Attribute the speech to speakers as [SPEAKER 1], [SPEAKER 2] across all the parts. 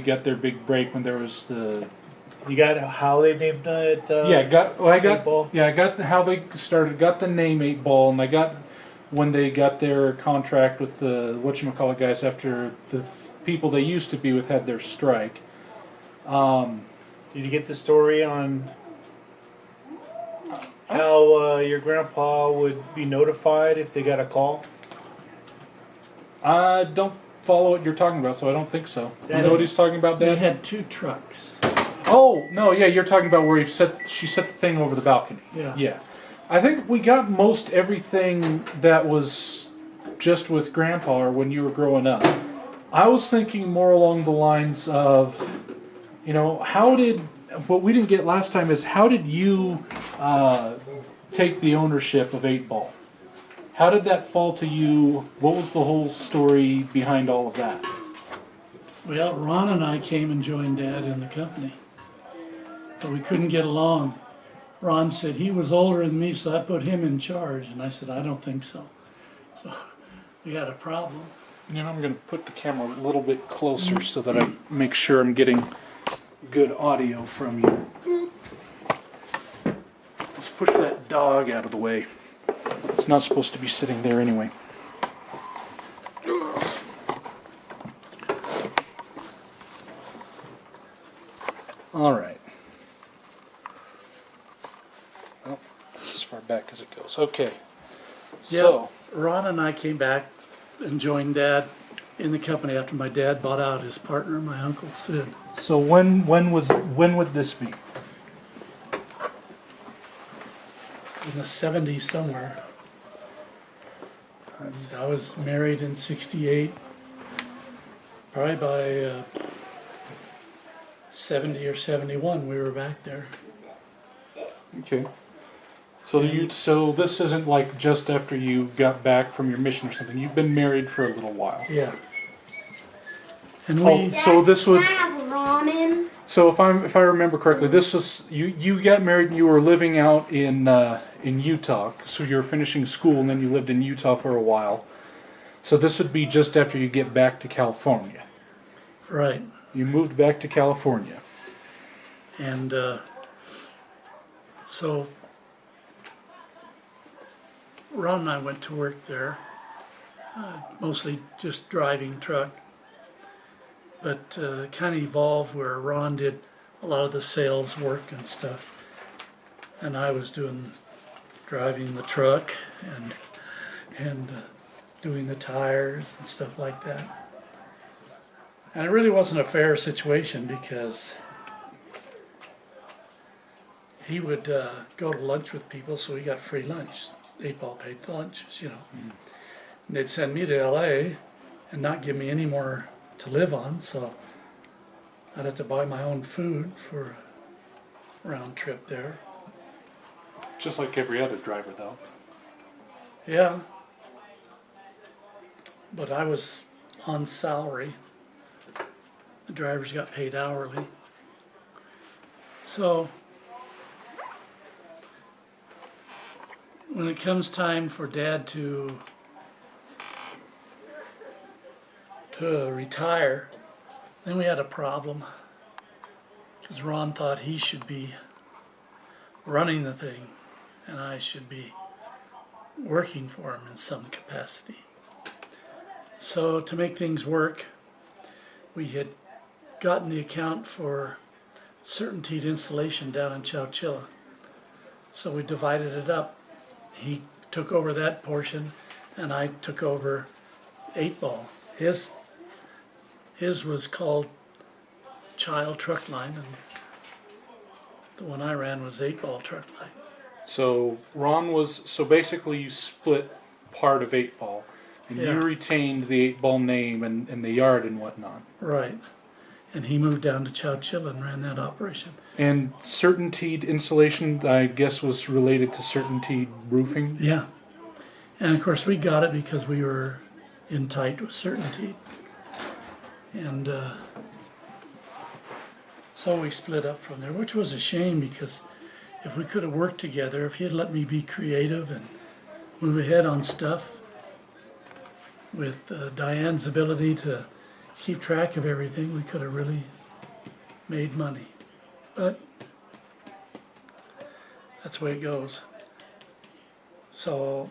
[SPEAKER 1] got their big break when there was the
[SPEAKER 2] You got how they named it?
[SPEAKER 1] I
[SPEAKER 2] 8-Ball?
[SPEAKER 1] got how they started, got the name 8-Ball, and I got when they got their contract with the whatchamacallit guys after the people they used to be with had their strike.
[SPEAKER 2] Did you get the story on how your grandpa would be notified if they got a call?
[SPEAKER 1] I don't follow what you're talking about, so I don't think so. You know what he's talking about,
[SPEAKER 3] They
[SPEAKER 1] Dad?
[SPEAKER 3] had 2 trucks.
[SPEAKER 1] Oh no, yeah, you're talking about where she set the thing over the balcony.
[SPEAKER 3] Yeah.
[SPEAKER 1] Yeah. I think we got most everything that was just with Grandpa or when you were growing up. I was thinking more along the lines of, what we didn't get last time is how did you take the ownership of 8-Ball? How did that fall to you? What was the whole story behind all of that?
[SPEAKER 3] Well, Ron and I came and joined Dad in the company, but we couldn't get along. Ron said he was older than me, so I put him in charge, and I said, I don't think so. So we had a problem.
[SPEAKER 1] I'm going to put the camera a little bit closer so that I make sure I'm getting good audio from you. Let's push that dog out of the way. It's not supposed to be sitting there anyway. All right. Well, that's as far back as it goes. Okay. So,
[SPEAKER 3] Ron and I came back and joined Dad in the company after my dad bought out his partner, my Uncle Sid.
[SPEAKER 1] so when would this be?
[SPEAKER 3] In the 70s somewhere. I was married in 68. Probably by 70 or 71 we were back there.
[SPEAKER 1] Okay. So this isn't like just after you got back from your mission or something. You've been married for a little while.
[SPEAKER 3] Yeah. And
[SPEAKER 1] Oh,
[SPEAKER 3] we,
[SPEAKER 1] so this would.
[SPEAKER 4] Can I have ramen?
[SPEAKER 1] So if I remember correctly, this was you got married and you were living out in Utah. So you were finishing school and then you lived in Utah for a while. So this would be just after you get back to California.
[SPEAKER 3] right.
[SPEAKER 1] You moved back to California.
[SPEAKER 3] And so Ron and I went to work there, mostly just driving truck. But kind of evolved where Ron did a lot of the sales work and stuff. And I was driving the truck and doing the tires and stuff like that. And it really wasn't a fair situation because he would go to lunch with people, so he got free lunch. 8-Ball paid lunches, And they'd send me to LA and not give me any more to live on, so I'd have to buy my own food for a round trip there.
[SPEAKER 1] Just like every other driver, though.
[SPEAKER 3] Yeah. But I was on salary. The drivers got paid hourly. So when it comes time for Dad to retire, then we had a problem because Ron thought he should be running the thing and I should be working for him in some capacity. So to make things work, we had gotten the account for Certainteed Insulation down in Chowchilla. So we divided it up. He took over that portion and I took over 8-Ball. His was called Child Truck Line, and the one I ran was 8-Ball Truck Line.
[SPEAKER 1] So so basically you split part of 8-Ball, and
[SPEAKER 3] Yeah.
[SPEAKER 1] you retained the 8-Ball name and the yard and whatnot.
[SPEAKER 3] Right. And he moved down to Chowchilla and ran that operation.
[SPEAKER 1] And Certainteed Insulation, I guess, was related to Certainteed Roofing.
[SPEAKER 3] Yeah. And of course we got it because we were in tight with Certainteed. And so we split up from there, which was a shame because if we could have worked together, if he had let me be creative and move ahead on stuff with Diane's ability to keep track of everything, we could have really made money. But that's the way it goes. So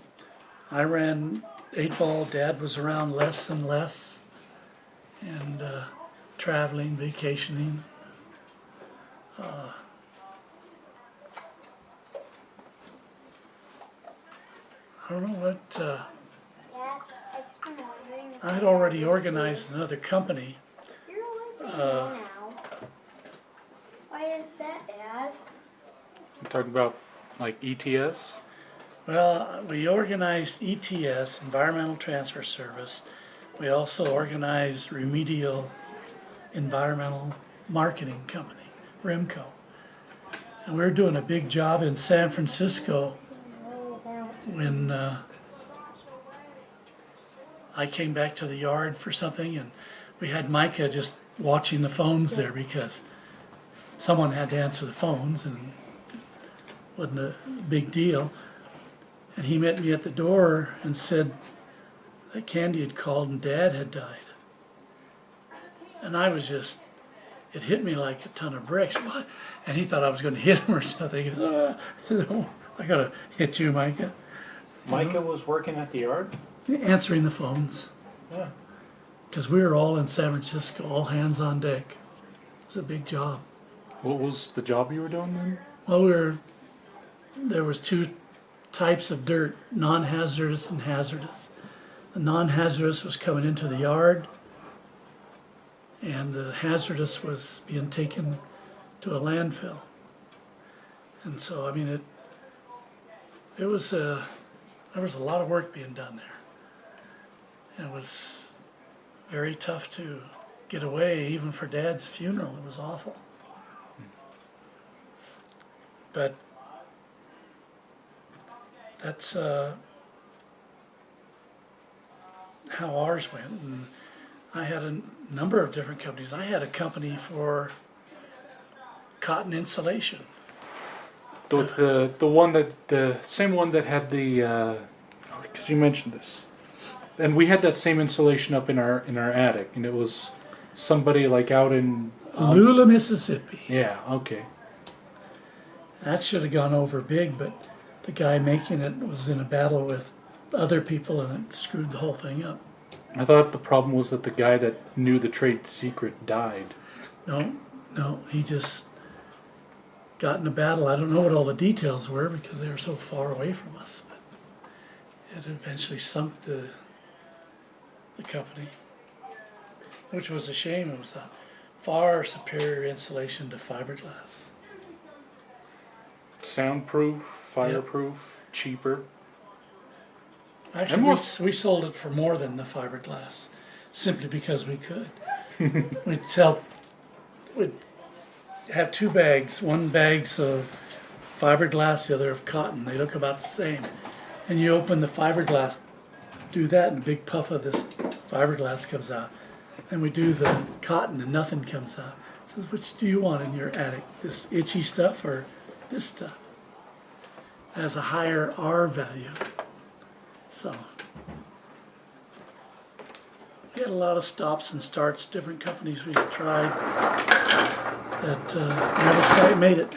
[SPEAKER 3] I ran 8-ball. Dad was around less and less, and traveling, vacationing. I don't know what.
[SPEAKER 4] Dad, I've just been wondering.
[SPEAKER 3] I had already organized another company.
[SPEAKER 4] You're always saying no now. Why is that, Dad?
[SPEAKER 1] I'm talking about like ETS.
[SPEAKER 3] Well, we organized ETS, Environmental Transfer Service. We also organized Remedial Environmental Marketing Company, REMCO. And we were doing a big job in San Francisco when I came back to the yard for something, and we had Micah just watching the phones there because someone had to answer the phones, and it wasn't a big deal. And he met me at the door and said that Candy had called and Dad had died. And I was just, it hit me like a ton of bricks. What? And he thought I was going to hit him or something. He goes, "Oh, I got to hit you, Micah."
[SPEAKER 2] Micah was working at the yard?
[SPEAKER 3] Answering the phones.
[SPEAKER 2] Yeah.
[SPEAKER 3] Because we were all in San Francisco, all hands on deck. It was a big job.
[SPEAKER 1] What was the job you were doing then?
[SPEAKER 3] Well, there was two types of dirt, non-hazardous and hazardous. The non-hazardous was coming into the yard, and the hazardous was being taken to a landfill. And so, I mean, there was a lot of work being done there. And it was very tough to get away, even for Dad's funeral. It was awful. But that's how ours went. And I had a number of different companies. I had a company for cotton insulation.
[SPEAKER 1] The one that the same one that had the because you mentioned this, and we had that same insulation up in our attic, and it was somebody like out in
[SPEAKER 3] Lula, Mississippi.
[SPEAKER 1] yeah, okay.
[SPEAKER 3] That should have gone over big, but the guy making it was in a battle with other people, and it screwed the whole thing up.
[SPEAKER 1] I thought the problem was that the guy that knew the trade secret died.
[SPEAKER 3] No, he just got in a battle. I don't know what all the details were because they were so far away from us. But it eventually sunk the company, which was a shame. It was a far superior insulation to fiberglass.
[SPEAKER 1] Soundproof, fireproof, cheaper.
[SPEAKER 3] Actually, we sold it for more than the fiberglass, simply because we could. We'd have two bags, one bag's of fiberglass, the other of cotton. They look about the same. And you open the fiberglass, do that, and a big puff of this fiberglass comes out. And we do the cotton, and nothing comes out. Says, which do you want in your attic? This itchy stuff or this stuff? It has a higher R value. So we had a lot of stops and starts, different companies we tried that never quite made it.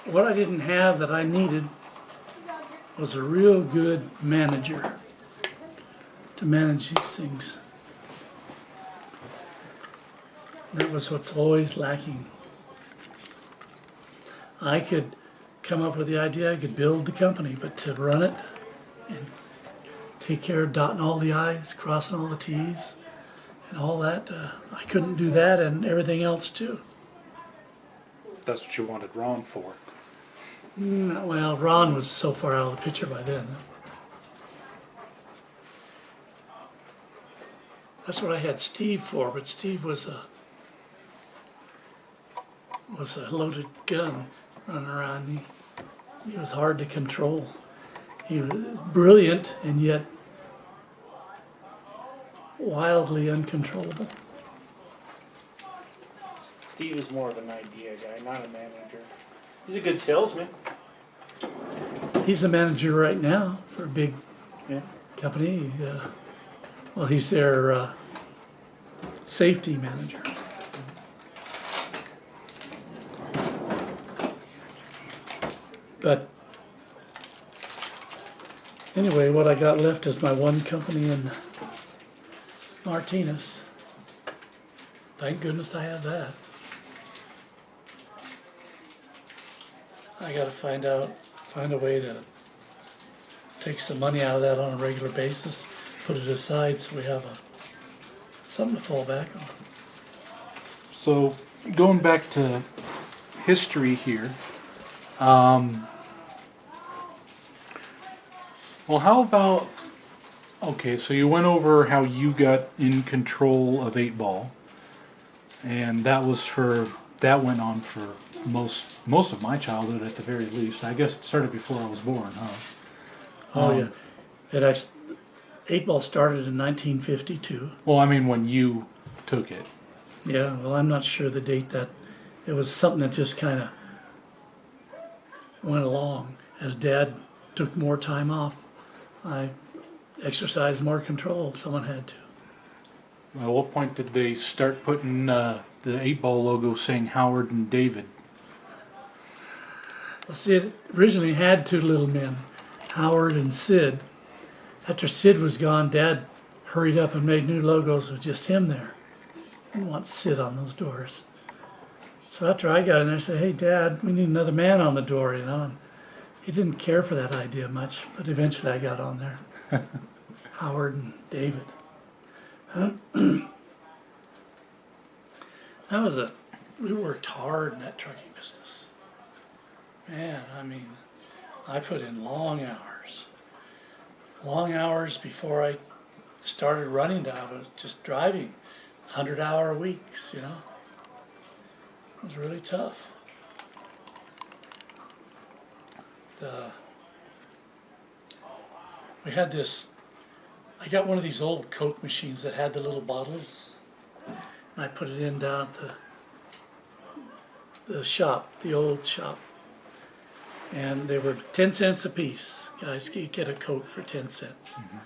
[SPEAKER 3] What I didn't have that I needed was a real good manager to manage these things. And that was what's always lacking. I could come up with the idea, I could build the company, but to run it and take care of dotting all the I's, crossing all the T's, and all that, I couldn't do that and everything else too.
[SPEAKER 1] That's what you wanted Ron for.
[SPEAKER 3] Well, Ron was so far out of the picture by then. That's what I had Steve for, but Steve was a loaded gun running around. He was hard to control. He was brilliant and yet wildly uncontrollable.
[SPEAKER 2] Steve is more of an idea guy, not a manager. He's a good salesman.
[SPEAKER 3] He's the manager right now for a big
[SPEAKER 2] Yeah.
[SPEAKER 3] company. He's their safety manager. But anyway, what I got left is my one company in Martinez. Thank goodness I have that. I gotta find a way to take some money out of that on a regular basis, put it aside so we have something to fall back on.
[SPEAKER 1] So, going back to history here, well, how about, okay, so you went over how you got in control of 8 Ball, and that went on for most of my childhood at the very least. I guess it started before I was born, huh?
[SPEAKER 3] Oh yeah, it actually 8 Ball started in 1952.
[SPEAKER 1] Well, I mean, when you took it.
[SPEAKER 3] Yeah, well, I'm not sure the date that it was something that just kind of went along. As Dad took more time off, I exercised more control. Someone had to.
[SPEAKER 1] At what point did they start putting the 8 Ball logo saying Howard and David?
[SPEAKER 3] Well, see, it originally had two little men, Howard and Sid. After Sid was gone, Dad hurried up and made new logos with just him there. I didn't want Sid on those doors. So after I got in there, I said, "Hey, Dad, we need another man on the door," you know. And he didn't care for that idea much, but eventually I got on there. Howard and David. We worked hard in that trucking business. Man, I mean, I put in long hours. Long hours before I started running. I was just driving 100-hour weeks, you know. It was really tough. We had this, I got one of these old Coke machines that had the little bottles, and I put it in down at the shop, the old shop. And they were 10 cents a piece. Guys, you get a Coke for 10 cents. Mm-hmm.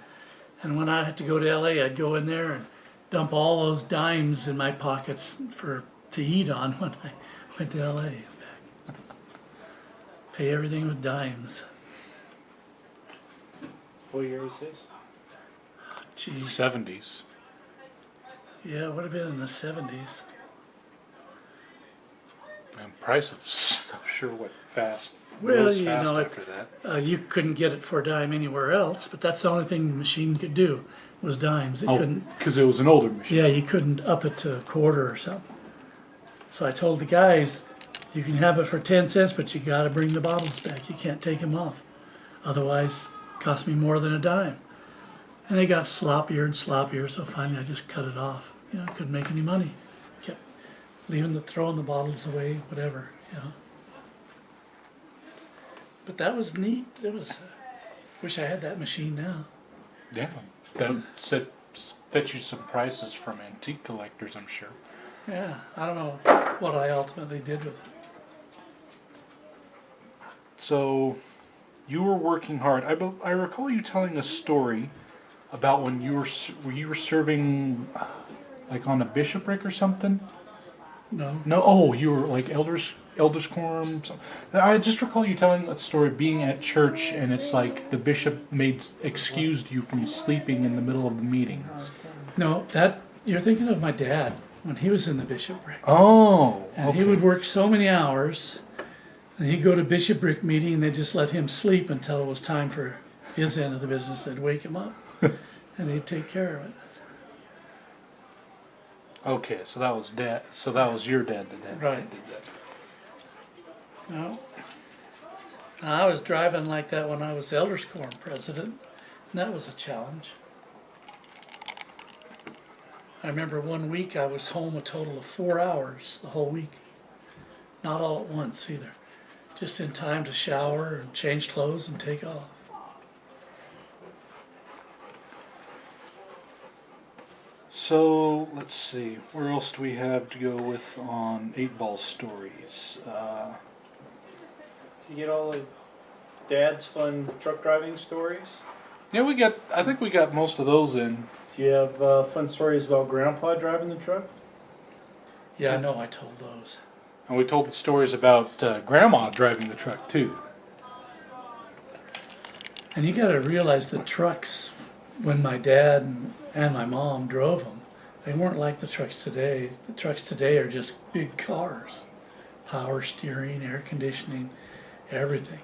[SPEAKER 3] And when I had to go to LA, I'd go in there and dump all those dimes in my pockets to eat on when I went to LA and back. Pay everything with dimes.
[SPEAKER 2] What year is this?
[SPEAKER 3] Geez.
[SPEAKER 1] 70s.
[SPEAKER 3] Yeah, it would have been in the 70s.
[SPEAKER 1] And price of stuff sure went fast.
[SPEAKER 3] Well,
[SPEAKER 1] Rose
[SPEAKER 3] you
[SPEAKER 1] fast
[SPEAKER 3] know,
[SPEAKER 1] after that.
[SPEAKER 3] You couldn't get it for a dime anywhere else, but that's the only thing the machine could do was dimes. It couldn't.
[SPEAKER 1] Because it was an older machine.
[SPEAKER 3] Yeah, you couldn't up it to a quarter or something. So I told the guys, you can have it for 10 cents, but you got to bring the bottles back. You can't take them off. Otherwise, it cost me more than a dime. And they got sloppier and sloppier, so finally I just cut it off. You know, I couldn't make any money. Kept throwing the bottles away, whatever, you know. But that was neat. It was. Wish I had that machine now.
[SPEAKER 1] Yeah. That fetch you some prices from antique collectors, I'm sure.
[SPEAKER 3] Yeah, I don't know what I ultimately did with it.
[SPEAKER 1] So, you were working hard. I recall you telling a story about when you were serving, like on a bishopric or something.
[SPEAKER 3] No.
[SPEAKER 1] No. Oh, you were like elders quorum. I just recall you telling a story being at church, and it's like the bishop excused you from sleeping in the middle of the meetings.
[SPEAKER 3] No, you're thinking of my dad when he was in the bishopric.
[SPEAKER 1] Oh.
[SPEAKER 3] And he would work so many hours, and he'd go to bishopric meeting, and they'd just let him sleep until it was time for his end of the business. They'd wake him up, and he'd take care of it.
[SPEAKER 1] Okay, so that was dad. So that was your dad that
[SPEAKER 3] Right.
[SPEAKER 1] did that.
[SPEAKER 3] No. I was driving like that when I was Elders Quorum president, and that was a challenge. I remember one week I was home a total of 4 hours the whole week. Not all at once either. Just in time to shower and change clothes and take off.
[SPEAKER 1] So let's see, where else do we have to go with on 8 Ball stories?
[SPEAKER 2] You get all the dad's fun truck driving stories?
[SPEAKER 1] Yeah, I think we got most of those in.
[SPEAKER 2] Do you have fun stories about Grandpa driving the truck?
[SPEAKER 3] Yeah, I know I told those.
[SPEAKER 1] And we told the stories about Grandma driving the truck too.
[SPEAKER 3] And you got to realize the trucks, when my dad and my mom drove them, they weren't like the trucks today. The trucks today are just big cars. Power steering, air conditioning, everything.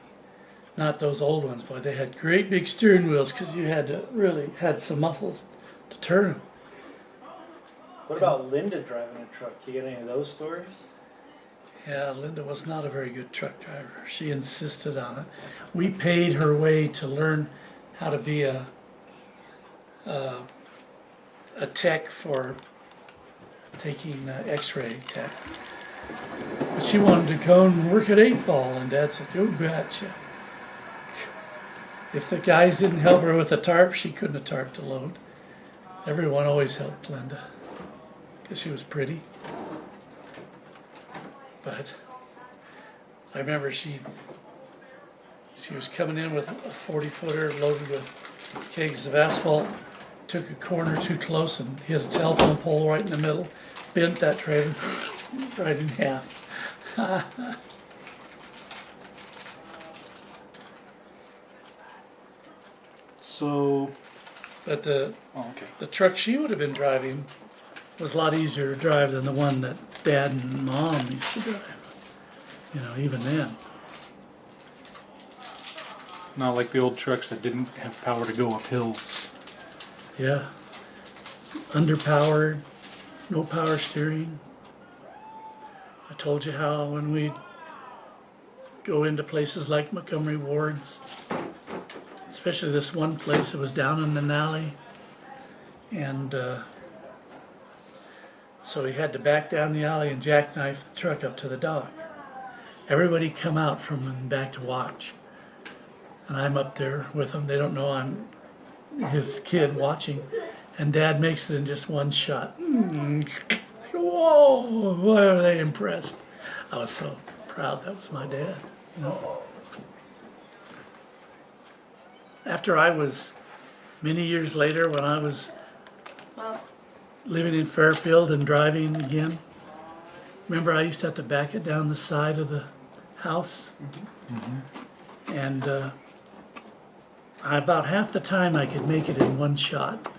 [SPEAKER 3] Not those old ones, boy. They had great big steering wheels because you had to really had some muscles to turn them.
[SPEAKER 2] What about Linda driving a truck? You get any of those stories?
[SPEAKER 3] Yeah, Linda was not a very good truck driver. She insisted on it. We paid her way to learn how to be a tech for taking X-ray tech. But she wanted to go and work at 8 Ball, and Dad said, "You betcha." If the guys didn't help her with the tarp, she couldn't have tarped a load. Everyone always helped Linda because she was pretty. But I remember she was coming in with a 40-footer loaded with kegs of asphalt, took a corner too close and hit a telephone pole right in the middle, bent that trailer right in half.
[SPEAKER 1] So,
[SPEAKER 3] But
[SPEAKER 1] oh, okay.
[SPEAKER 3] the truck she would have been driving was a lot easier to drive than the one that Dad and Mom used to drive. You know, even then.
[SPEAKER 1] Not like the old trucks that didn't have power to go up hills.
[SPEAKER 3] Yeah. Underpowered, no power steering. I told you how when we go into places like Montgomery Ward's, especially this one place that was down in an alley, and so he had to back down the alley and jackknife the truck up to the dock. Everybody come out from and back to watch, and I'm up there with them. They don't know I'm his kid watching, and Dad makes it in just one shot. Whoa! Boy, are they impressed? I was so proud. That was my dad. You know. After I was, many years later, when I was living in Fairfield and driving again, remember I used to have to back it down the side of the house? Mm-hmm. And about half the time I could make it in one shot.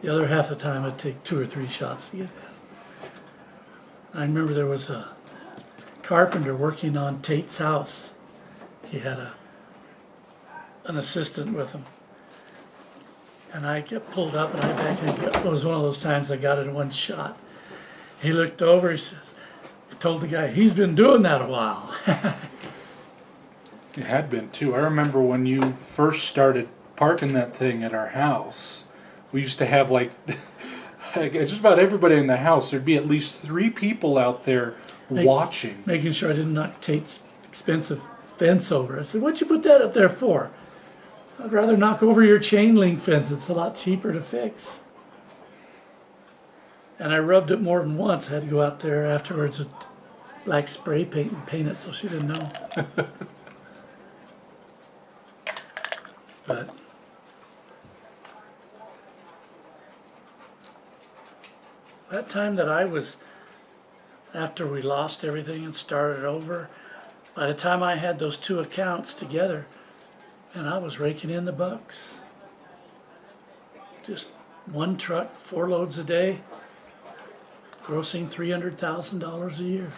[SPEAKER 3] The other half the time I'd take 2 or 3 shots to get that. I remember there was a carpenter working on Tate's house. He had an assistant with him. And I get pulled up and I back in. It was one of those times I got it in one shot. He looked over, he told the guy, "He's been doing that a while."
[SPEAKER 1] It had been too. I remember when you first started parking that thing at our house, we used to have like just about everybody in the house. There'd be at least 3 people out there watching.
[SPEAKER 3] Making sure I didn't knock Tate's expensive fence over. I said, "What'd you put that up there for?" "I'd rather knock over your chain link fence. It's a lot cheaper to fix." And I rubbed it more than once. I had to go out there afterwards with black spray paint and paint it so she didn't know. But that time that I was, after we lost everything and started over, by the time I had those 2 accounts together, and I was raking in the bucks. Just one truck, 4 loads a day, grossing $300,000 a year.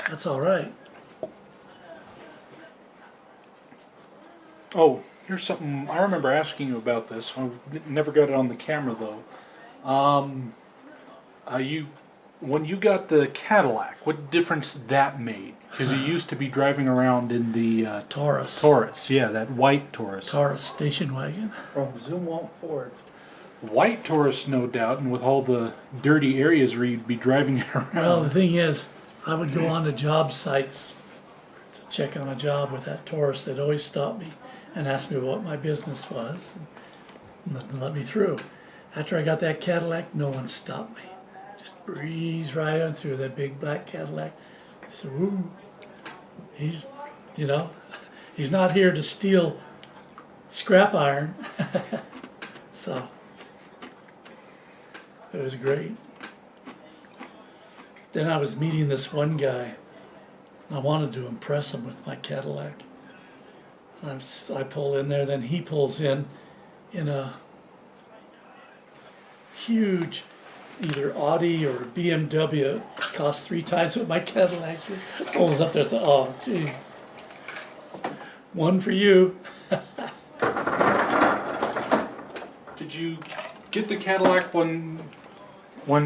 [SPEAKER 3] That's all right.
[SPEAKER 1] Oh, here's something I remember asking you about this. I never got it on the camera though. When you got the Cadillac, what difference that made? Because you used to be driving around in the
[SPEAKER 3] Taurus.
[SPEAKER 1] Taurus, yeah, that white Taurus.
[SPEAKER 3] Taurus station wagon.
[SPEAKER 2] From Zumwalt Ford.
[SPEAKER 1] White Taurus, no doubt, and with all the dirty areas where you'd be driving it around.
[SPEAKER 3] Well, the thing is, I would go on to job sites to check on a job with that Taurus. They'd always stop me and ask me what my business was and let me through. After I got that Cadillac, no one stopped me. Just breeze right on through that big black Cadillac. I said, "Woo, he's not here to steal scrap iron. So it was great. Then I was meeting this one guy, and I wanted to impress him with my Cadillac. I pull in there, then he pulls in a huge either Audi or BMW. Cost 3 times what my Cadillac did. Pulls up there, so oh jeez, one for you.
[SPEAKER 1] Did you get the Cadillac when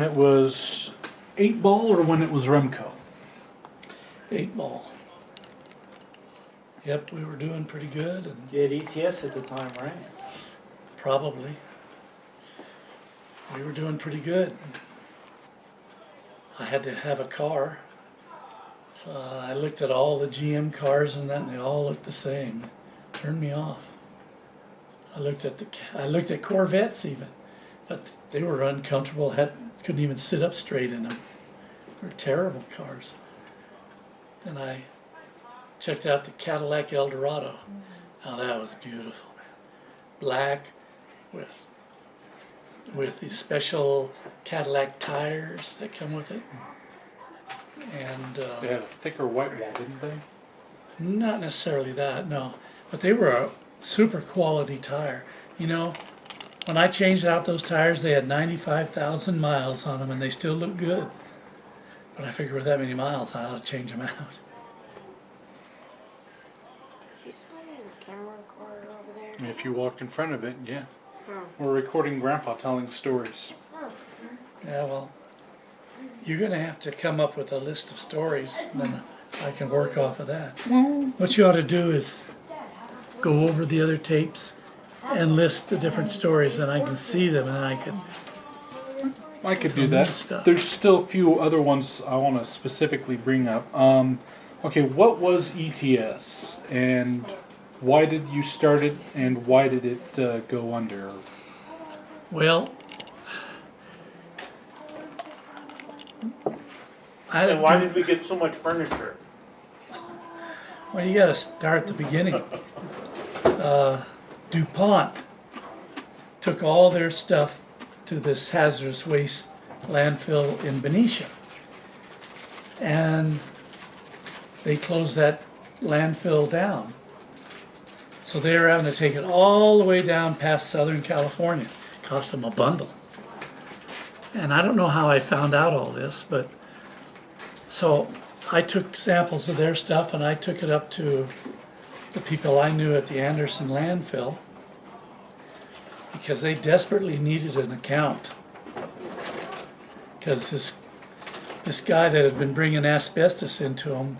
[SPEAKER 1] it was 8-ball or when it was Remco?
[SPEAKER 3] 8-ball. Yep, we were doing pretty good, and
[SPEAKER 2] You had ETS at the time, right?
[SPEAKER 3] probably we were doing pretty good. I had to have a car, so I looked at all the GM cars and that, and they all looked the same. Turned me off. I looked at Corvettes even, but they were uncomfortable. Couldn't even sit up straight in them. They were terrible cars. Then I checked out the Cadillac Eldorado. Now that was beautiful, man. Black with the special Cadillac tires that come with it. And
[SPEAKER 1] They had a thicker white wall, didn't they?
[SPEAKER 3] not necessarily that, no. But they were a super quality tire. You know, when I changed out those tires, they had 95,000 miles on them and they still look good. But I figured with that many miles, I ought to change them out.
[SPEAKER 4] You saw it in the camera recorder over there.
[SPEAKER 1] And if you walked in front of it, yeah.
[SPEAKER 4] Oh.
[SPEAKER 1] We're recording Grandpa telling stories.
[SPEAKER 4] Oh.
[SPEAKER 3] Yeah, well, you're going to have to come up with a list of stories, and then I can work off of that. What you ought to do is go over the other tapes and list the different stories, and I can see them, and I can.
[SPEAKER 1] I could do
[SPEAKER 3] Good
[SPEAKER 1] that.
[SPEAKER 3] stuff.
[SPEAKER 1] There's still a few other ones I want to specifically bring up. Okay, what was ETS, and why did you start it, and why did it go under?
[SPEAKER 3] Well,
[SPEAKER 2] And why did we get so much furniture?
[SPEAKER 3] Well, you got to start at the beginning. DuPont took all their stuff to this hazardous waste landfill in Benicia. And they closed that landfill down. So they were having to take it all the way down past Southern California. Cost them a bundle. And I don't know how I found out all this, but so I took samples of their stuff and I took it up to the people I knew at the Anderson landfill because they desperately needed an account. Because this guy that had been bringing asbestos into them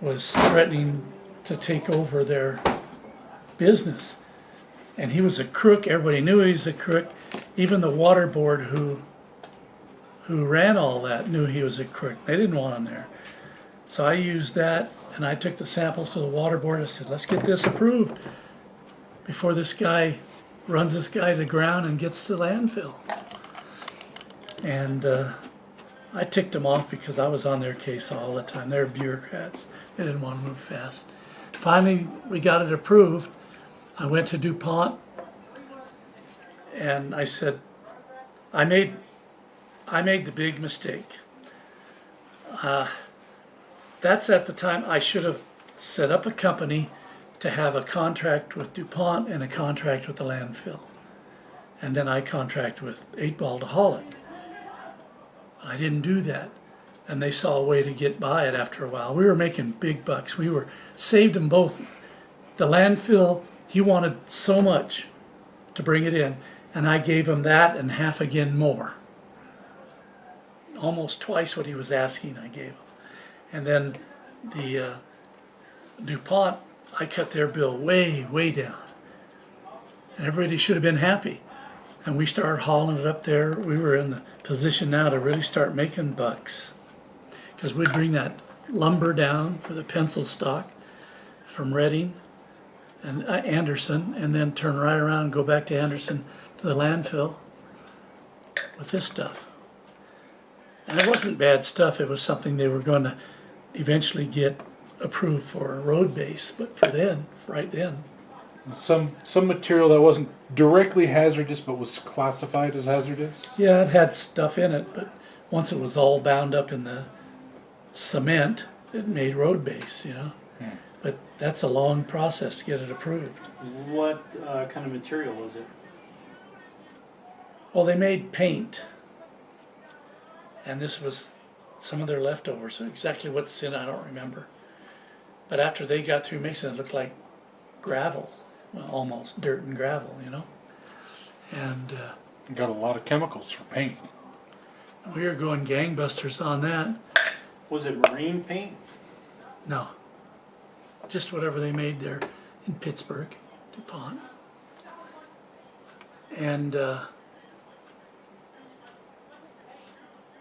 [SPEAKER 3] was threatening to take over their business. And he was a crook. Everybody knew he was a crook. Even the water board who ran all that knew he was a crook. They didn't want him there. So I used that, and I took the samples to the water board. I said, let's get this approved before this guy runs this guy to the ground and gets to the landfill. And I ticked them off because I was on their case all the time. They're bureaucrats. They didn't want to move fast. Finally, we got it approved. I went to DuPont, and I said, I made the big mistake. That's at the time I should have set up a company to have a contract with DuPont and a contract with the landfill. And then I contract with 8-Ball to haul it. I didn't do that. And they saw a way to get by it after a while. We were making big bucks. We saved them both. The landfill, he wanted so much to bring it in, and I gave him that and half again more. Almost twice what he was asking I gave him. And then the DuPont, I cut their bill way, way down. And everybody should have been happy. And we started hauling it up there. We were in the position now to really start making bucks. Because we'd bring that lumber down for the pencil stock from Reading and Anderson, and then turn right around and go back to Anderson to the landfill with this stuff. And it wasn't bad stuff. It was something they were going to eventually get approved for a road base. But for then, right then,
[SPEAKER 1] Some material that wasn't directly hazardous but was classified as hazardous.
[SPEAKER 3] Yeah, it had stuff in it, but once it was all bound up in the cement, it made road base, you know. But that's a long process to get it approved.
[SPEAKER 2] What kind of material was it?
[SPEAKER 3] Well, they made paint, and this was some of their leftovers. So exactly what's in, I don't remember. But after they got through mixing, it looked like gravel, well, almost dirt and gravel, you know. And
[SPEAKER 1] Got a lot of chemicals for paint.
[SPEAKER 3] we were going gangbusters on that.
[SPEAKER 2] Was it marine paint?
[SPEAKER 3] No, just whatever they made there in Pittsburgh, DuPont. And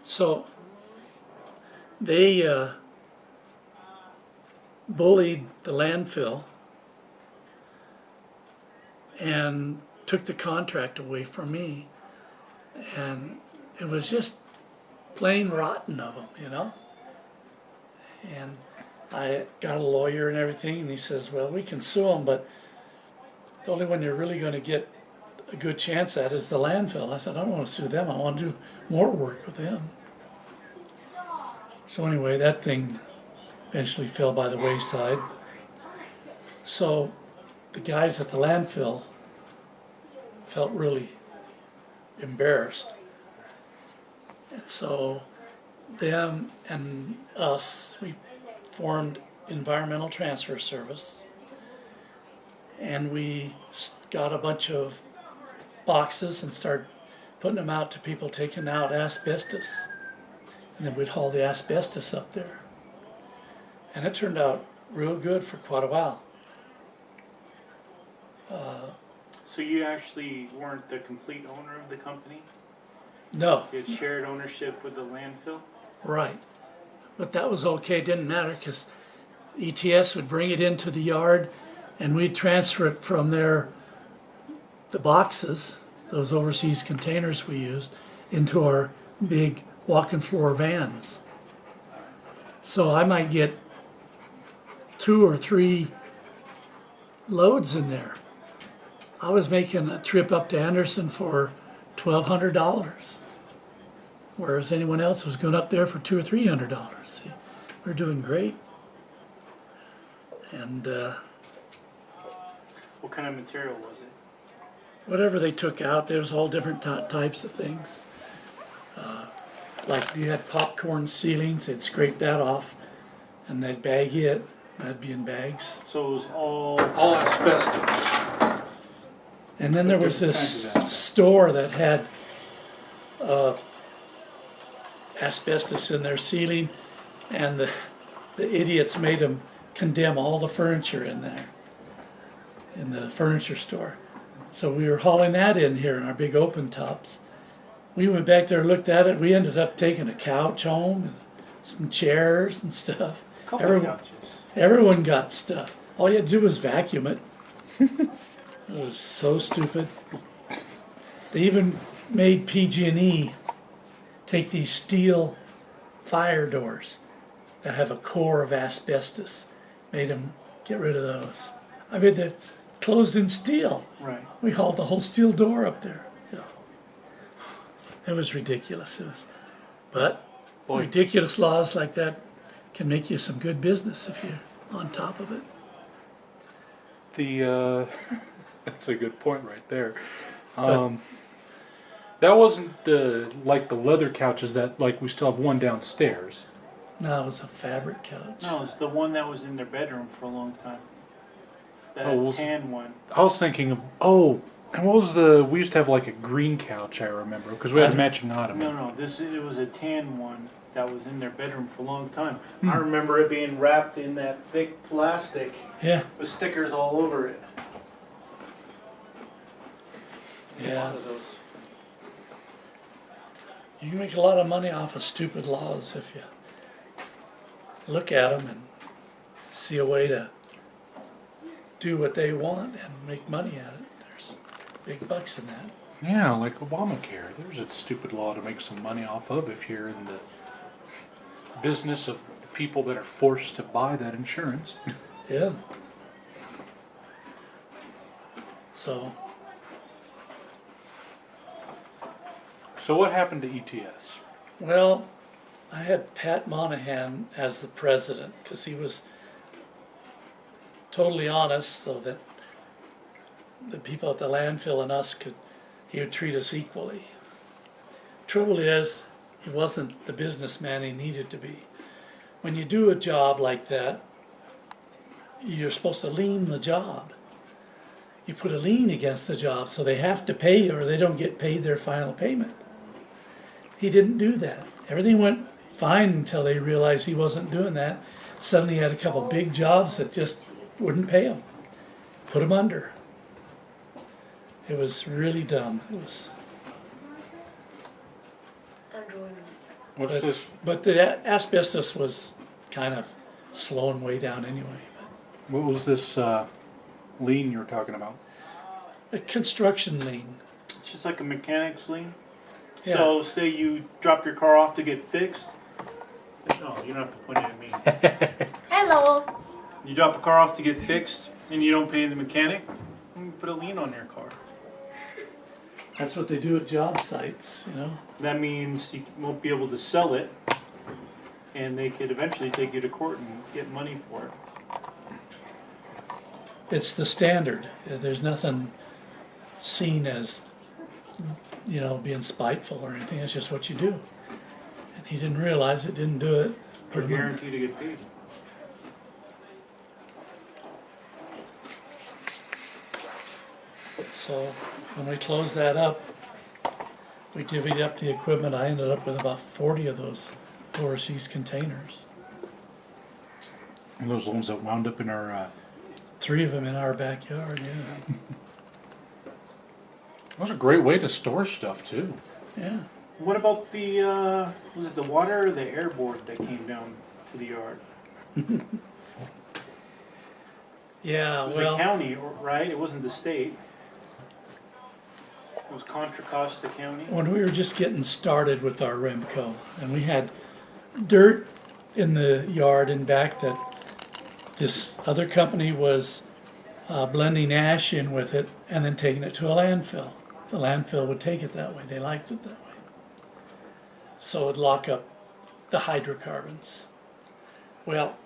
[SPEAKER 3] so they bullied the landfill and took the contract away from me. And it was just plain rotten of them, you know? And I got a lawyer and everything, and he says, well, we can sue them, but the only one you're really going to get a good chance at is the landfill. I said, I don't want to sue them. I want to do more work with them. So anyway, that thing eventually fell by the wayside. So the guys at the landfill felt really embarrassed. And so them and us, we formed Environmental Transfer Service, and we got a bunch of boxes and started putting them out to people taking out asbestos, and then we'd haul the asbestos up there, and it turned out real good for quite a while.
[SPEAKER 2] So you actually weren't the complete owner of the company?
[SPEAKER 3] No,
[SPEAKER 2] You had shared ownership with the landfill?
[SPEAKER 3] right, but that was okay. It didn't matter because ETS would bring it into the yard, and we'd transfer it from there, the boxes, those overseas containers we used, into our big walk-in floor vans. So I might get 2 or 3 loads in there. I was making a trip up to Anderson for $1,200, whereas anyone else was going up there for $200 or $300. See, we're doing great. And
[SPEAKER 2] What kind of material was it?
[SPEAKER 3] whatever they took out, there was all different types of things. Like if you had popcorn ceilings, they'd scrape that off, and they'd bag it. That'd be in bags.
[SPEAKER 2] So it was all
[SPEAKER 1] All asbestos.
[SPEAKER 3] And then there was
[SPEAKER 1] Different
[SPEAKER 3] this
[SPEAKER 1] kinds of asbestos.
[SPEAKER 3] store that had asbestos in their ceiling, and the idiots made them condemn all the furniture in there, in the furniture store. So we were hauling that in here in our big open tops. We went back there and looked at it. We ended up taking a couch home and some chairs and stuff.
[SPEAKER 2] a couple
[SPEAKER 3] Everyone-
[SPEAKER 2] couches.
[SPEAKER 3] Everyone got stuff. All you had to do was vacuum it. It was so stupid. They even made PG&E take these steel fire doors that have a core of asbestos. Made them get rid of those. I mean, that's closed in steel.
[SPEAKER 2] Right.
[SPEAKER 3] We hauled the whole steel door up there. Yeah. It was ridiculous. But
[SPEAKER 1] Boy.
[SPEAKER 3] ridiculous laws like that can make you some good business if you're on top of it.
[SPEAKER 1] The that's a good point right there. That wasn't like the leather couches that like we still have one downstairs.
[SPEAKER 3] No, it was a fabric couch.
[SPEAKER 2] No, it's the one that was in their bedroom for a long time. That
[SPEAKER 1] Oh, well,
[SPEAKER 2] tan one.
[SPEAKER 1] I was thinking of and what was we used to have like a green couch I remember because we had a matching ottoman.
[SPEAKER 2] No, it was a tan one that was in their bedroom for a long time. I remember it being wrapped in that thick plastic
[SPEAKER 3] Yeah,
[SPEAKER 2] with stickers all over it. A lot
[SPEAKER 3] yeah.
[SPEAKER 2] of those.
[SPEAKER 3] You can make a lot of money off of stupid laws if you look at them and see a way to do what they want and make money at it. There's big bucks in that.
[SPEAKER 1] Yeah, like Obamacare. There's a stupid law to make some money off of if you're in the business of people that are forced to buy that insurance.
[SPEAKER 3] Yeah. So,
[SPEAKER 1] So what happened to ETS?
[SPEAKER 3] well, I had Pat Monahan as the president because he was totally honest, so that the people at the landfill and us he would treat us equally. Trouble is, he wasn't the businessman he needed to be. When you do a job like that, you're supposed to lien the job. You put a lien against the job, so they have to pay you or they don't get paid their final payment. He didn't do that. Everything went fine until they realized he wasn't doing that. Suddenly he had a couple big jobs that just wouldn't pay him. Put him under. It was really dumb. It was.
[SPEAKER 1] What's this?
[SPEAKER 3] But the asbestos was kind of slowing way down anyway.
[SPEAKER 1] What was this lien you were talking about?
[SPEAKER 3] But a construction lien.
[SPEAKER 2] It's just like a mechanic's lien.
[SPEAKER 3] Yeah.
[SPEAKER 2] So say you drop your car off to get fixed. No, you don't have to point it at me.
[SPEAKER 4] Hello.
[SPEAKER 2] You drop a car off to get fixed and you don't pay the mechanic, you put a lien on your car.
[SPEAKER 3] That's what they do at job sites, you know.
[SPEAKER 2] That means you won't be able to sell it, and they could eventually take you to court and get money for it.
[SPEAKER 3] It's the standard. There's nothing seen as, you know, being spiteful or anything. It's just what you do. And he didn't realize it, didn't do it. Put
[SPEAKER 2] You're
[SPEAKER 3] him in.
[SPEAKER 2] guaranteed to get paid.
[SPEAKER 3] So when we closed that up, we divvied up the equipment. I ended up with about 40 of those overseas containers.
[SPEAKER 1] And those ones that wound up in our.
[SPEAKER 3] 3 of them in our backyard, yeah.
[SPEAKER 1] That was a great way to store stuff too.
[SPEAKER 3] Yeah.
[SPEAKER 2] What about the, was it the water or the air board that came down to the yard?
[SPEAKER 3] Yeah,
[SPEAKER 2] It was
[SPEAKER 3] well,
[SPEAKER 2] the county, right? It wasn't the state. It was Contra Costa County.
[SPEAKER 3] when we were just getting started with our Remco, and we had dirt in the yard in back that this other company was blending ash in with it and then taking it to a landfill. The landfill would take it that way. They liked it that way. So it would lock up the hydrocarbons. Well,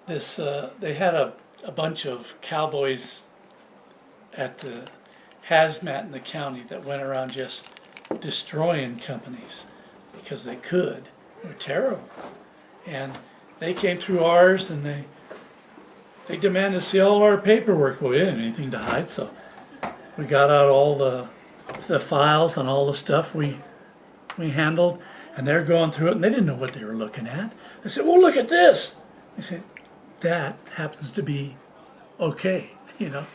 [SPEAKER 3] this they had a bunch of cowboys at the hazmat in the county that went around just destroying companies because they could. They were terrible. And they came through ours and they demanded to see all our paperwork. Well, we didn't have anything to hide, so we got out all the files and all the stuff we handled, and they're going through it, and they didn't know what they were looking at. They said, well, look at this. I said, that happens to be okay, you know,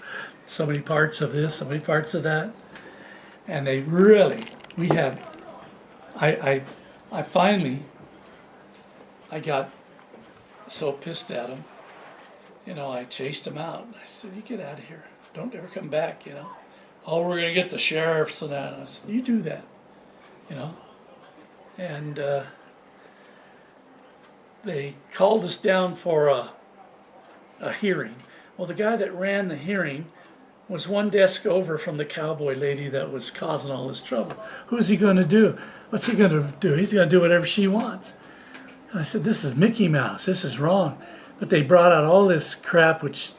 [SPEAKER 3] so many parts of this, so many parts of that. And they really, we had, I finally, I got so pissed at them, you know, I chased them out. I said, you get out of here. Don't ever come back, you know. Oh, we're going to get the sheriffs and that. And I said, you do that, you know. And they called us down for a hearing. Well, the guy that ran the hearing was one desk over from the cowboy lady that was causing all this trouble. Who's he going to do? What's he going to do? He's going to do whatever she wants. And I said, this is Mickey Mouse. This is wrong. But they brought out all this crap which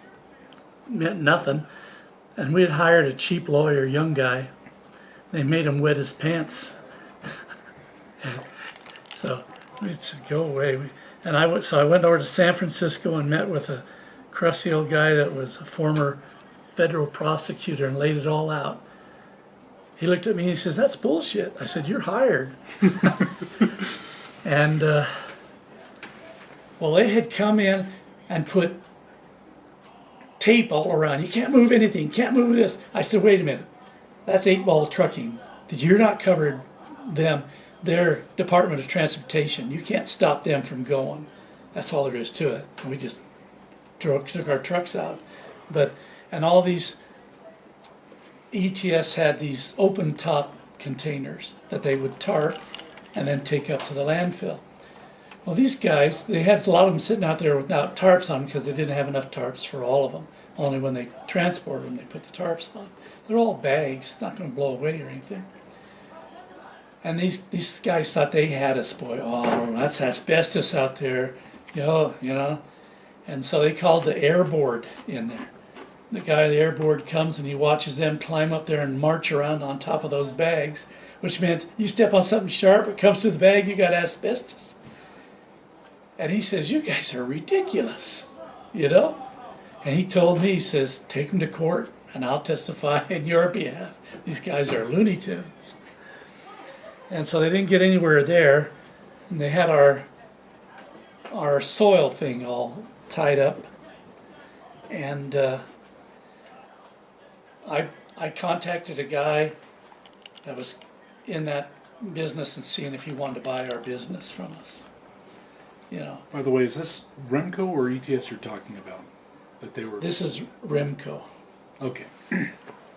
[SPEAKER 3] meant nothing. And we had hired a cheap lawyer, young guy. They made him wet his pants. So we said, go away. And I went over to San Francisco and met with a crusty old guy that was a former federal prosecutor and laid it all out. He looked at me and he says, that's bullshit. I said, you're hired. And well, they had come in and put tape all around. You can't move anything, can't move this. I said, wait a minute, that's 8-Ball Trucking. You're not covered them. They're Department of Transportation. You can't stop them from going. That's all there is to it. And we just took our trucks out. And all these ETS had these open top containers that they would tarp and then take up to the landfill. Well, these guys, they had a lot of them sitting out there without tarps on because they didn't have enough tarps for all of them. Only when they transport them, they put the tarps on. They're all bags, it's not going to blow away or anything. And these guys thought they had us, boy. Oh, that's asbestos out there, you know. And so they called the air board in there. The guy at the air board comes and he watches them climb up there and march around on top of those bags, which meant you step on something sharp, it comes through the bag, you got asbestos. And he says, you guys are ridiculous, you know. And he told me, he says, take them to court and I'll testify in your behalf. These guys are Looney Tunes. And so they didn't get anywhere there. And they had our soil thing all tied up. And I contacted a guy that was in that business and seeing if he wanted to buy our business from us. You know,
[SPEAKER 1] By the way, is this Remco or ETS you're talking about? That they were.
[SPEAKER 3] this is Remco.
[SPEAKER 1] Okay.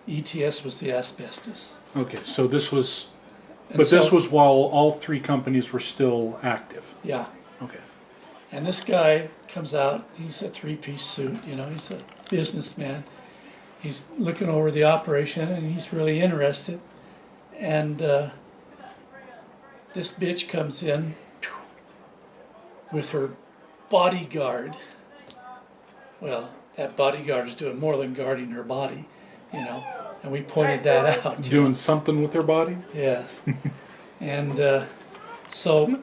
[SPEAKER 3] ETS was the asbestos.
[SPEAKER 1] Okay. So this was.
[SPEAKER 3] And
[SPEAKER 1] But this
[SPEAKER 3] so-
[SPEAKER 1] was while all three companies were still active.
[SPEAKER 3] Yeah.
[SPEAKER 1] Okay.
[SPEAKER 3] And this guy comes out, he's a three-piece suit, you know, he's a businessman. He's looking over the operation and he's really interested. And this bitch comes in with her bodyguard. Well, that bodyguard is doing more than guarding her body, you know, and we pointed that out. you
[SPEAKER 1] Doing
[SPEAKER 3] know.
[SPEAKER 1] something with their body?
[SPEAKER 3] Yes. And so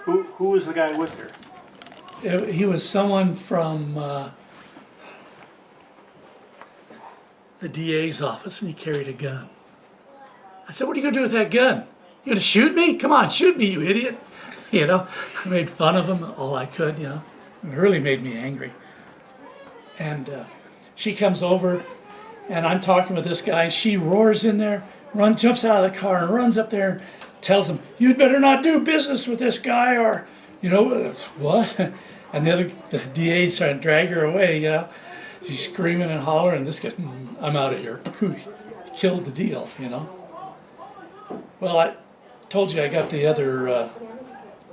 [SPEAKER 2] Who was the guy with her?
[SPEAKER 3] he was someone from the DA's office, and he carried a gun. I said, what are you going to do with that gun? You going to shoot me? Come on, shoot me, you idiot. You know, I made fun of him all I could, you know. It really made me angry. And she comes over, and I'm talking with this guy, and she roars in there, jumps out of the car and runs up there, tells him, you'd better not do business with this guy, or, you know, what? And the DA's trying to drag her away, you know. She's screaming and hollering, and this guy, I'm out of here. Killed the deal, you know. Well, I told you I got the other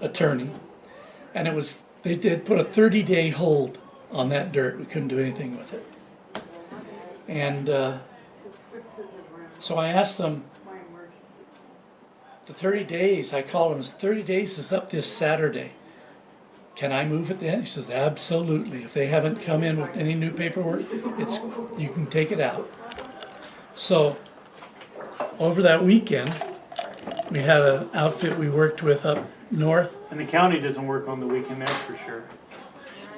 [SPEAKER 3] attorney, and they did put a 30-day hold on that dirt. We couldn't do anything with it. And so I asked them, the 30 days, I called him, 30 days is up this Saturday. Can I move it then? He says, absolutely. If they haven't come in with any new paperwork, you can take it out. So over that weekend, we had an outfit we worked with up north,
[SPEAKER 2] And the county doesn't work on the weekend, that's for sure.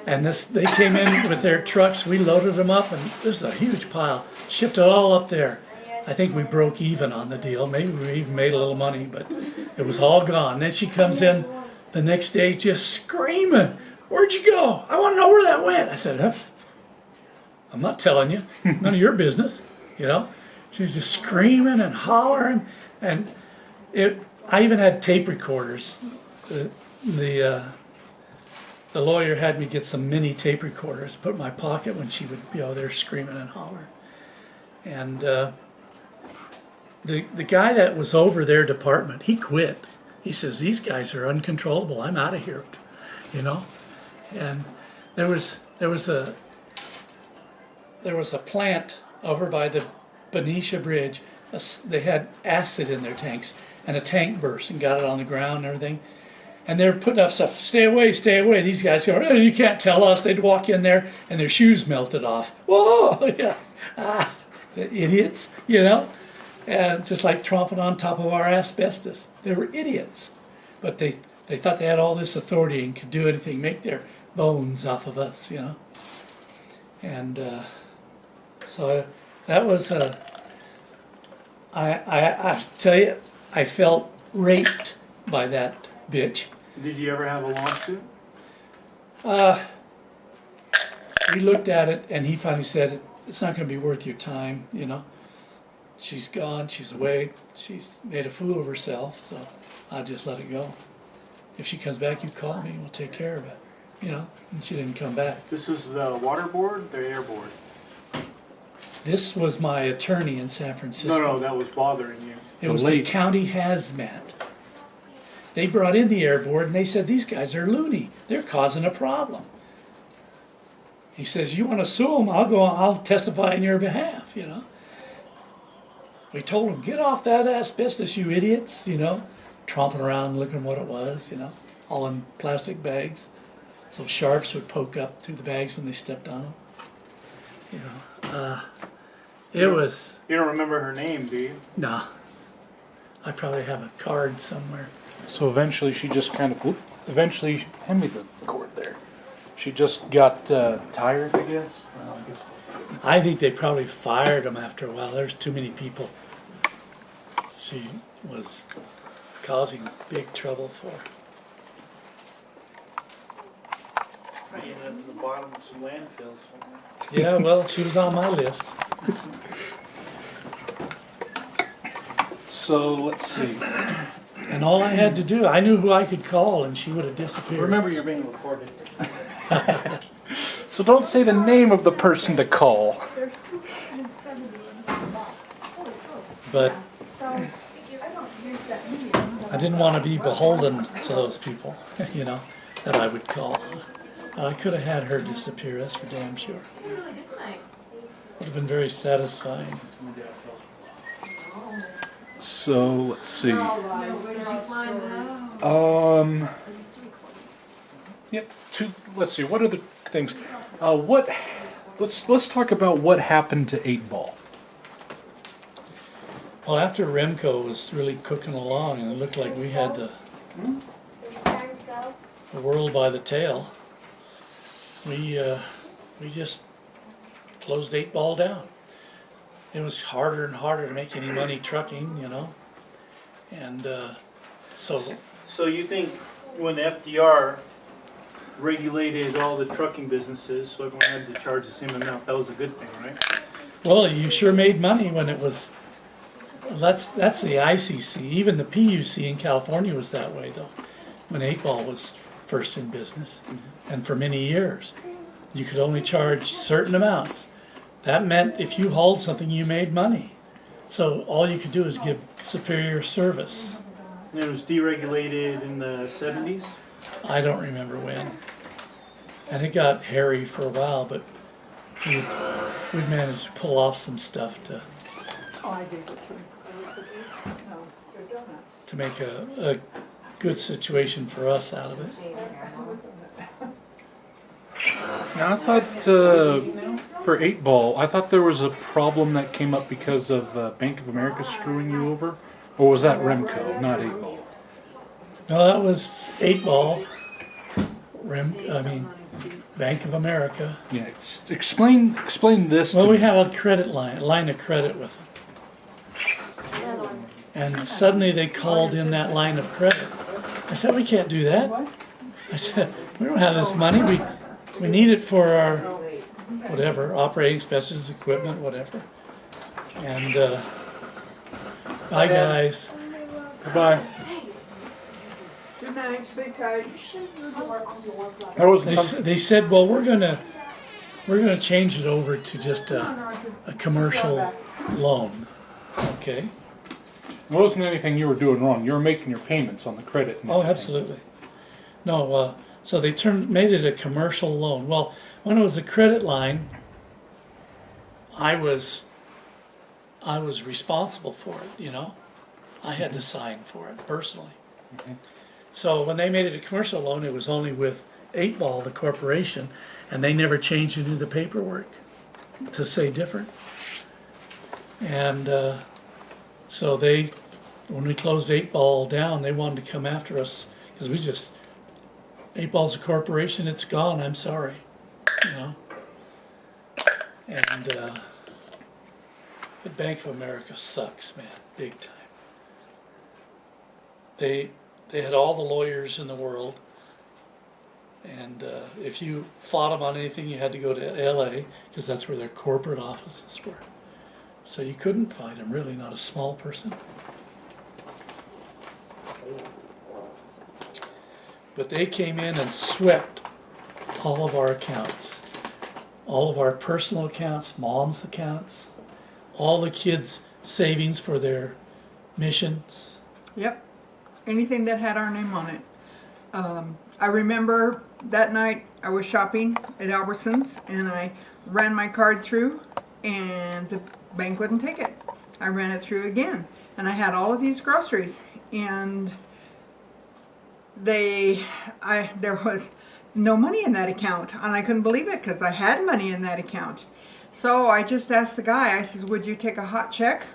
[SPEAKER 3] and they came in with their trucks. We loaded them up, and this is a huge pile. Shipped it all up there. I think we broke even on the deal. Maybe we even made a little money, but it was all gone. Then she comes in the next day just screaming, where'd you go? I want to know where that went. I said, I'm not telling you. None of your business, you know. She was just screaming and hollering, and I even had tape recorders. The lawyer had me get some mini tape recorders, put in my pocket when she would be out there screaming and hollering. And the guy that was over their department, he quit. He says, these guys are uncontrollable. I'm out of here, you know. And there was a plant over by the Benicia Bridge. They had acid in their tanks, and a tank burst and got it on the ground and everything. And they're putting up stuff, stay away, stay away. These guys go, oh, you can't tell us. They'd walk in there, and their shoes melted off. Whoa, yeah. The idiots, you know. And just like tromping on top of our asbestos. They were idiots. But they thought they had all this authority and could do anything, make their bones off of us, you know. And so that was, I tell you, I felt raped by that bitch.
[SPEAKER 2] Did you ever have a lawsuit?
[SPEAKER 3] We looked at it, and he finally said, it's not going to be worth your time, you know. She's gone, she's away, she's made a fool of herself, so I'll just let it go. If she comes back, you call me, we'll take care of it, you know. And she didn't come back.
[SPEAKER 2] This was the water board, the air board?
[SPEAKER 3] This was my attorney in San Francisco.
[SPEAKER 2] No, that was bothering you.
[SPEAKER 3] It was the county hazmat. They brought in the air board, and they said, these guys are loony. They're causing a problem. He says, you want to sue him? I'll testify in your behalf, you know. We told him, get off that asbestos, you idiots, you know. Tromping around looking what it was, you know, all in plastic bags. So sharps would poke up through the bags when they stepped on them. You know, it was,
[SPEAKER 2] You don't remember her name, do you?
[SPEAKER 3] nah. I probably have a card somewhere.
[SPEAKER 1] So eventually she just kind of, eventually, hand me the cord there. She just got tired, I guess.
[SPEAKER 3] I think they probably fired him after a while. There's too many people. She was causing big trouble for.
[SPEAKER 2] I ended up in the bottom of some landfills somewhere.
[SPEAKER 3] Yeah, well, she was on my list.
[SPEAKER 1] So let's see.
[SPEAKER 3] And all I had to do, I knew who I could call and she would have disappeared.
[SPEAKER 2] Remember, you're being recorded.
[SPEAKER 1] So don't say the name of the person to call.
[SPEAKER 3] But I didn't want to be beholden to those people, you know, that I would call. I could have had her disappear, that's for damn sure. Would have been very satisfying.
[SPEAKER 1] So let's see. Yep. Let's see. What are the things? Let's talk about what happened to 8-Ball.
[SPEAKER 3] Well, after Remco was really cooking along and it looked like we had the world by the tail, we just closed 8-Ball down. It was harder and harder to make any money trucking, you know, and so
[SPEAKER 2] So you think when the FDR regulated all the trucking businesses, so everyone had to charge the same amount, that was a good thing, right?
[SPEAKER 3] well, you sure made money when it was. That's the ICC. Even the PUC in California was that way, though, when 8-Ball was first in business, and for many years, you could only charge certain amounts. That meant if you hauled something, you made money. So all you could do is give superior service.
[SPEAKER 2] And it was deregulated in the 70s.
[SPEAKER 3] I don't remember when, and it got hairy for a while, but we managed to pull off some stuff to.
[SPEAKER 5] Oh, I did it too. No, they're donuts.
[SPEAKER 3] To make a good situation for us out of it.
[SPEAKER 1] Now I thought for 8-Ball, I thought there was a problem that came up because of Bank of America screwing you over, or was that Remco, not 8-Ball?
[SPEAKER 3] No, that was 8-Ball. Bank of America.
[SPEAKER 1] Yeah. Explain this.
[SPEAKER 3] Well,
[SPEAKER 1] to
[SPEAKER 3] we
[SPEAKER 1] me.
[SPEAKER 3] have a line of credit with them. And suddenly they called in that line of credit. I said, we can't do that. I said, we don't have this money. We need it for our whatever, operating expenses, equipment, whatever. And bye guys.
[SPEAKER 1] Goodbye.
[SPEAKER 5] Good night, sweetheart.
[SPEAKER 1] That wasn't something.
[SPEAKER 3] They said, well, we're gonna change it over to just a commercial loan. Okay.
[SPEAKER 1] It wasn't anything you were doing wrong. You were making your payments on the credit. and
[SPEAKER 3] Oh,
[SPEAKER 1] everything.
[SPEAKER 3] absolutely. No, so they made it a commercial loan. Well, when it was a credit line, I was responsible for it, you know. I had to sign for it personally. So when they made it a commercial loan, it was only with 8-Ball, the corporation, and they never changed any of the paperwork to say different. And so when we closed 8-Ball down, they wanted to come after us because 8-Ball's a corporation, it's gone, I'm sorry, you know. And the Bank of America sucks, man, big time. They had all the lawyers in the world, and if you fought them on anything, you had to go to LA because that's where their corporate offices were. So you couldn't fight them, really, not a small person. But they came in and swept all of our accounts, all of our personal accounts, mom's accounts, all the kids' savings for their missions.
[SPEAKER 5] Yep. Anything that had our name on it. I remember that night I was shopping at Albertsons and I ran my card through and the bank wouldn't take it. I ran it through again and I had all of these groceries and there was no money in that account and I couldn't believe it because I had money in that account. So I just asked the guy, I says, would you take a hot check?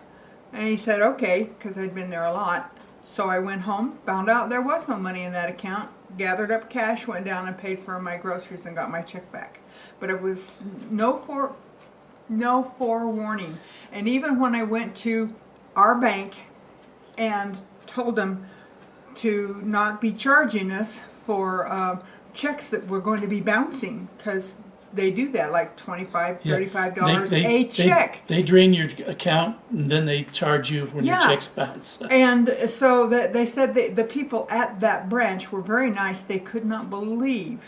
[SPEAKER 5] And he said, okay, because I'd been there a lot. So I went home, found out there was no money in that account, gathered up cash, went down and paid for my groceries and got my check back. But it was no forewarning. And even when I went to our bank and told them to not be charging us for checks that were going to be bouncing, because they do that, like $25,
[SPEAKER 3] Yeah.
[SPEAKER 5] $35 a check.
[SPEAKER 3] They drain your account and then they charge you when your
[SPEAKER 5] Yeah.
[SPEAKER 3] checks bounce.
[SPEAKER 5] And so that they said that the people at that branch were very nice. They could not believe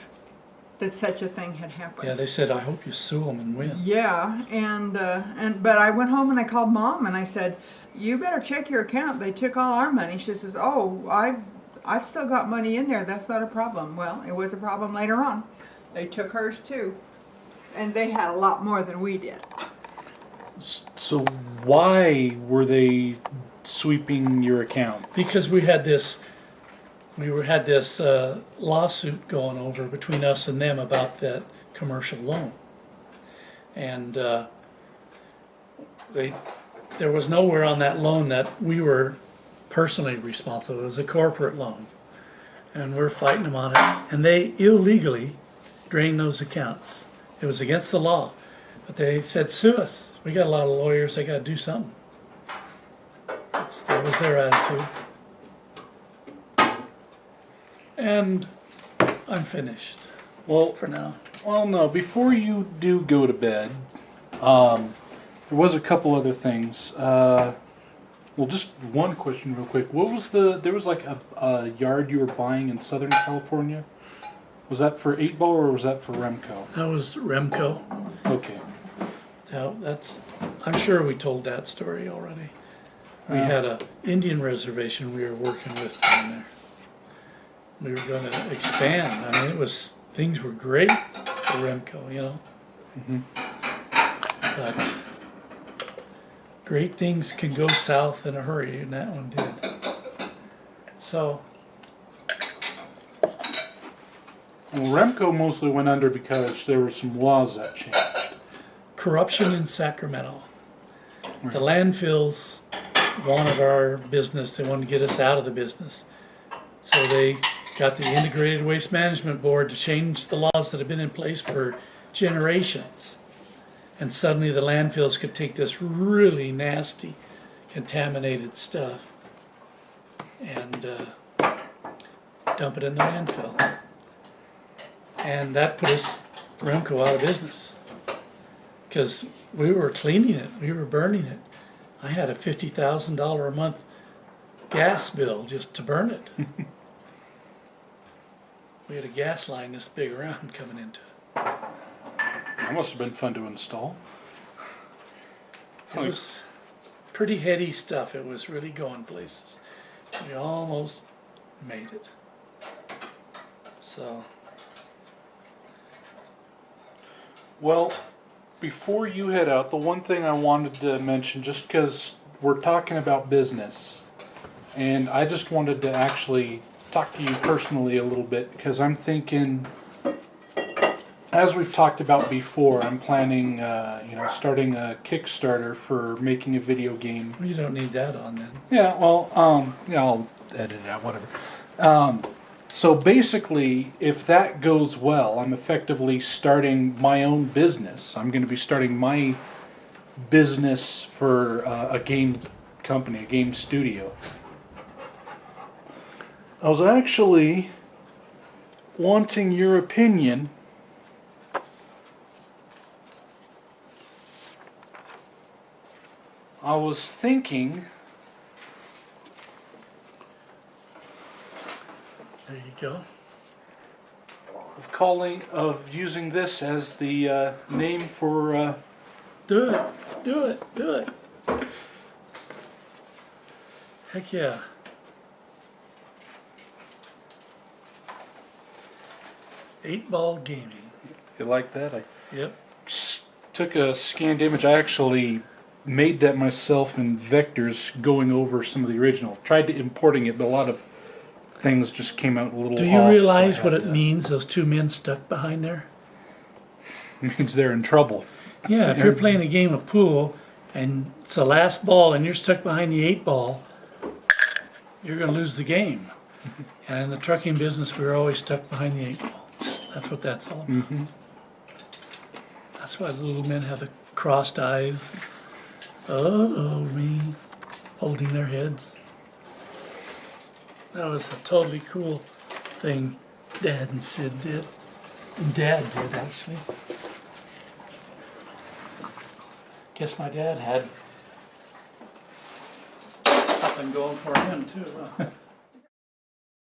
[SPEAKER 5] that such a thing had happened.
[SPEAKER 3] Yeah, they said, I hope you sue them and win.
[SPEAKER 5] Yeah, but I went home and I called Mom and I said, you better check your account. They took all our money. She says, oh, I've still got money in there. That's not a problem. Well, it was a problem later on. They took hers too. And they had a lot more than we did.
[SPEAKER 1] So why were they sweeping your account?
[SPEAKER 3] Because we had this lawsuit going over between us and them about that commercial loan, and there was nowhere on that loan that we were personally responsible. It was a corporate loan, and we're fighting them on it, and they illegally drained those accounts. It was against the law, but they said sue us. We got a lot of lawyers. They got to do something. That was their attitude. And I'm finished
[SPEAKER 1] Well,
[SPEAKER 3] for now.
[SPEAKER 1] well, no. Before you do go to bed, there was a couple other things. Well, just one question, real quick. What was there was like a yard you were buying in Southern California? Was that for 8-Ball or was that for Remco?
[SPEAKER 3] That was Remco.
[SPEAKER 1] Okay.
[SPEAKER 3] Now I'm sure we told that story already. We had a Indian reservation we were working with down there. We were going to expand. I mean, things were great for Remco, you know. But great things can go south in a hurry, and that one did. So,
[SPEAKER 1] Well, Remco mostly went under because there were some laws that changed.
[SPEAKER 3] corruption in Sacramento. The landfills wanted our business. They wanted to get us out of the business. So they got the Integrated Waste Management Board to change the laws that have been in place for generations. And suddenly the landfills could take this really nasty, contaminated stuff and dump it in the landfill. And that put Remco out of business. Because we were cleaning it, we were burning it. I had a $50,000 a month gas bill just to burn it. We had a gas line this big around coming into it.
[SPEAKER 1] That must have been fun to install.
[SPEAKER 3] It was pretty heady stuff. It was really going places. We almost made it. So,
[SPEAKER 1] Well, before you head out, the one thing I wanted to mention, just because we're talking about business, and I just wanted to actually talk to you personally a little bit, because I'm thinking, as we've talked about before, I'm planning, starting a Kickstarter for making a video game.
[SPEAKER 3] well, you don't need that on then.
[SPEAKER 1] Yeah, well, I'll edit it out, whatever. So basically, if that goes well, I'm effectively starting my own business. I'm going to be starting my business for a game company, a game studio. I was actually wanting your opinion. I was thinking
[SPEAKER 3] There you go.
[SPEAKER 1] of using this as the name for
[SPEAKER 3] Do it. Do it. Do it. Heck yeah. 8-ball gaming.
[SPEAKER 1] You like that? I
[SPEAKER 3] Yep.
[SPEAKER 1] took a scanned image. I actually made that myself in vectors going over some of the original. Tried to importing it, but a lot of things just came out a little
[SPEAKER 3] Do you
[SPEAKER 1] off, so I
[SPEAKER 3] realize
[SPEAKER 1] had
[SPEAKER 3] what it
[SPEAKER 1] to-
[SPEAKER 3] means, those two men stuck behind there?
[SPEAKER 1] means they're in trouble.
[SPEAKER 3] Yeah, if you're playing a game of pool and it's the last ball and you're stuck behind the 8-ball, you're going to lose the game. And in the trucking business, we're always stuck behind the 8-ball. That's what that's all about. That's why the little men have the crossed eyes. Oh, me, holding their heads. That was a totally cool thing Dad and Sid did. And Dad did, actually. Guess my dad had something going for him, too. Huh?